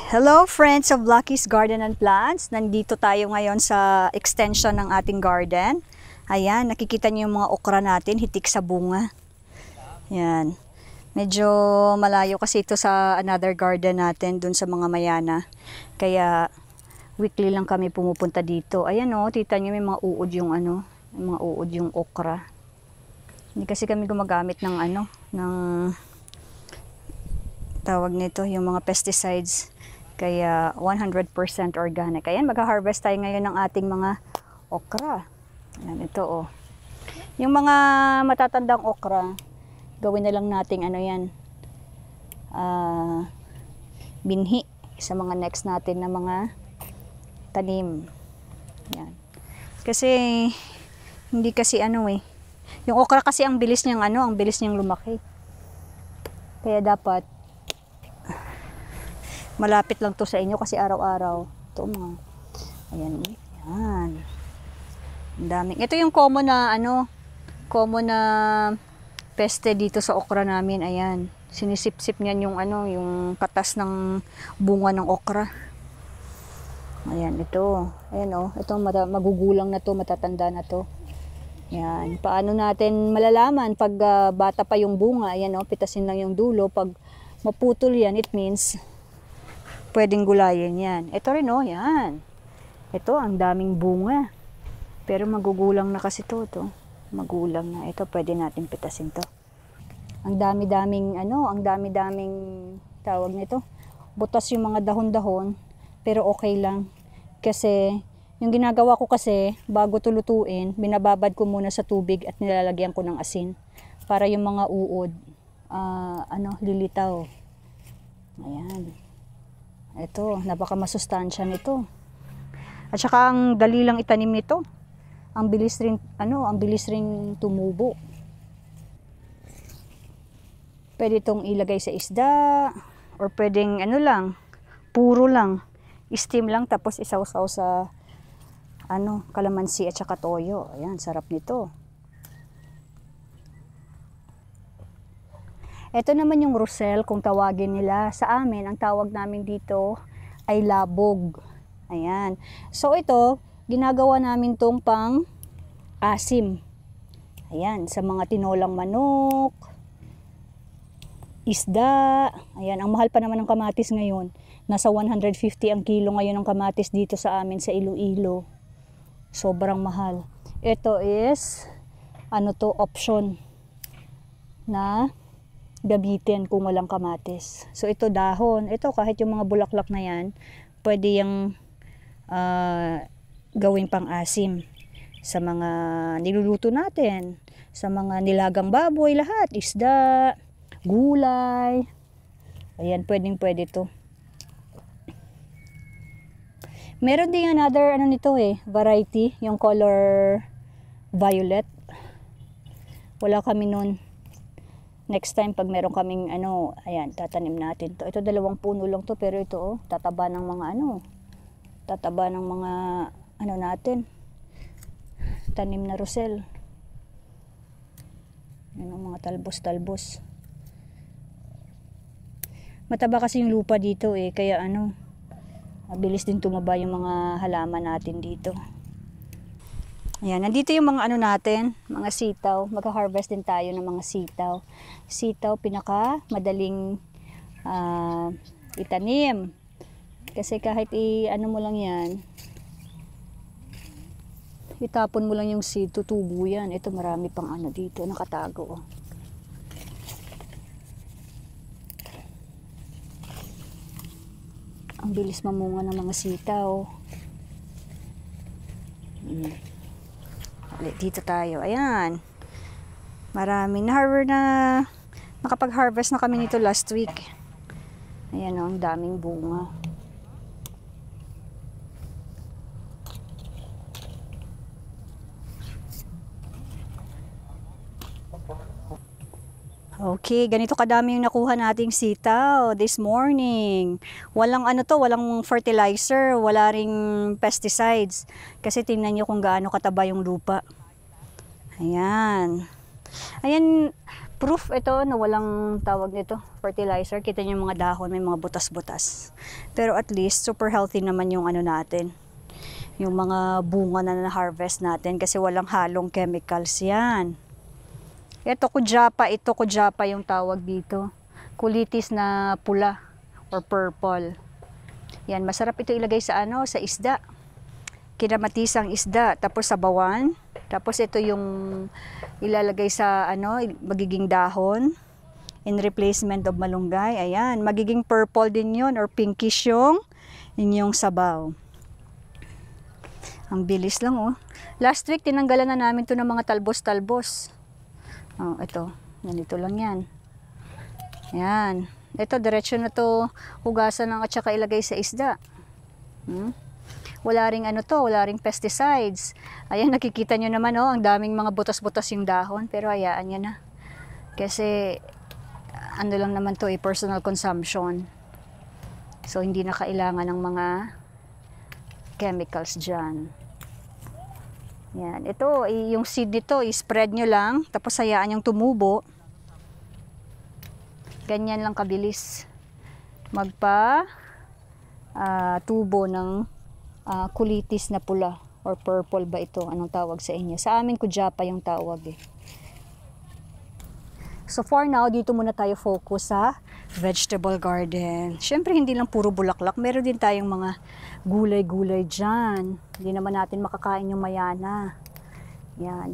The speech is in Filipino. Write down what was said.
Hello friends of Lucky's Garden and Plants. Nandito tayo ngayon sa extension ng ating garden. Ayan, nakikita niyo yung mga okra natin, hitik sa bunga. Ayan. Medyo malayo kasi ito sa another garden natin, dun sa mga mayana. Kaya weekly lang kami pumupunta dito. Ayan o, tita niyo may mga uod yung yung mga uod yung okra. Hindi kasi kami gumagamit ng ng tawag nito, yung mga pesticides. Kaya 100% organic. Ayan, mag-harvest tayo ngayon ng ating mga okra. Ayan, ito oh. Yung mga matatandang okra, gawin na lang nating binhi sa mga next natin na mga tanim. Ayan. Kasi hindi kasi yung okra kasi ang bilis niyang lumaki. Kaya dapat malapit lang to sa inyo kasi araw-araw. Ito mga, ayan. Ang daming. Ito yung common na peste dito sa okra namin. Ayan. Sinisip-sip niyan yung katas ng bunga ng okra. Ayan, ito. Ayan oh. Ito magugulang na to, matatanda na to. Ayan. Paano natin malalaman pag bata pa yung bunga? Ayan oh, pitasin lang yung dulo. Pag maputol yan, it means pwedeng gulayin yan. Ito rin oh, yan. Ito, ang daming bunga. Pero magugulang na kasi to. Magulang na. Ito, pwede natin pitasin to. Ang dami-daming, tawag nito. Butas yung mga dahon-dahon. Pero okay lang. Kasi, yung ginagawa ko kasi, bago to lutuin, binababad ko muna sa tubig at nilalagyan ko ng asin. Para yung mga uod, lilitaw. Ayan. Ito, napaka masustansya nito. At saka ang dali lang itanim nito. Ang bilis ring tumubo. Pwede itong ilagay sa isda or pwedeng puro lang. Steam lang tapos isawsaw sa kalamansi at saka toyo. Ayan, sarap nito. Ito naman yung roselle kung tawagin nila. Sa amin, ang tawag namin dito ay labog. Ayan. So ito, ginagawa namin tong pang asim. Ayan, sa mga tinolang manok, isda. Ayan, ang mahal pa naman ng kamatis ngayon. Nasa 150 ang kilo ngayon ng kamatis dito sa amin sa Iloilo. Sobrang mahal. Ito is, option na gamitin kung walang kamatis. So ito dahon. Ito kahit yung mga bulaklak na yan, pwede yung gawing pang asim sa mga niluluto natin, sa mga nilagang baboy, lahat, isda, gulay. Ayan, pwede to. Meron din another variety, yung color violet. Wala kami nun. Next time pag meron kaming ayan, tatanim natin to. Ito 2 puno lang to, pero ito oh, tataba ng mga natin. Tanim na roselle. Yan ang mga talbos-talbos. Mataba kasi yung lupa dito kaya mabilis din tumaba yung mga halaman natin dito. Ayan, nandito yung mga natin, mga sitaw. Mag-harvest din tayo ng mga sitaw. Sitaw, pinaka madaling itanim. Kasi kahit mo lang yan, itapon mo lang yung seed, tutubo yan. Ito marami pang dito, nakatago. Ang bilis mamunga ng mga sitaw. Dito tayo. Ayan. Marami na nakapag-harvest na kami nito last week. Ayan ang daming bunga. Okay, ganito kadami yung nakuha nating sitaw this morning. Walang walang fertilizer, wala ring pesticides. Kasi tingnan nyo kung gaano kataba yung lupa. Ayan. Ayan, Proof ito na walang tawag nito, fertilizer. Kita niyo yung mga dahon, may mga butas-butas. Pero at least, super healthy naman yung ano natin. Yung mga bunga na na-harvest natin kasi walang halong chemicals yan. Ito kujapa yung tawag dito. Kulitis na pula or purple. Yan, masarap ito ilagay sa ano, sa isda. Kinamatisang isda, tapos sabawan. Tapos ito yung ilalagay sa ano, magiging dahon in replacement of malunggay. Ayan, magiging purple din yun or pinkish yung inyong sabaw. Ang bilis lang oh. Last week tinanggalan na namin to ng mga talbos-talbos. Oh, ito. Ganito lang yan. Yan. Ito, diretso na to hugasan ng at saka ilagay sa isda. Wala ring ano to, wala ring pesticides. Ayan, nakikita nyo naman oh, ang daming mga butas-butas yung dahon. Pero hayaan nyo na. Kasi, ano lang naman to, personal consumption. So, hindi na kailangan ng mga chemicals dyan. Yan. Ito, yung seed nito, i-spread nyo lang. Tapos hayaan yung tumubo. Ganyan lang kabilis. Tubo ng kulitis na pula. Or purple ba ito? Anong tawag sa inyo? Sa amin, kujapa yung tawag eh. So for now, dito muna tayo focus sa vegetable garden. Siyempre, hindi lang puro bulaklak. Meron din tayong mga gulay-gulay dyan. Hindi naman natin makakain yung mayana. Yan.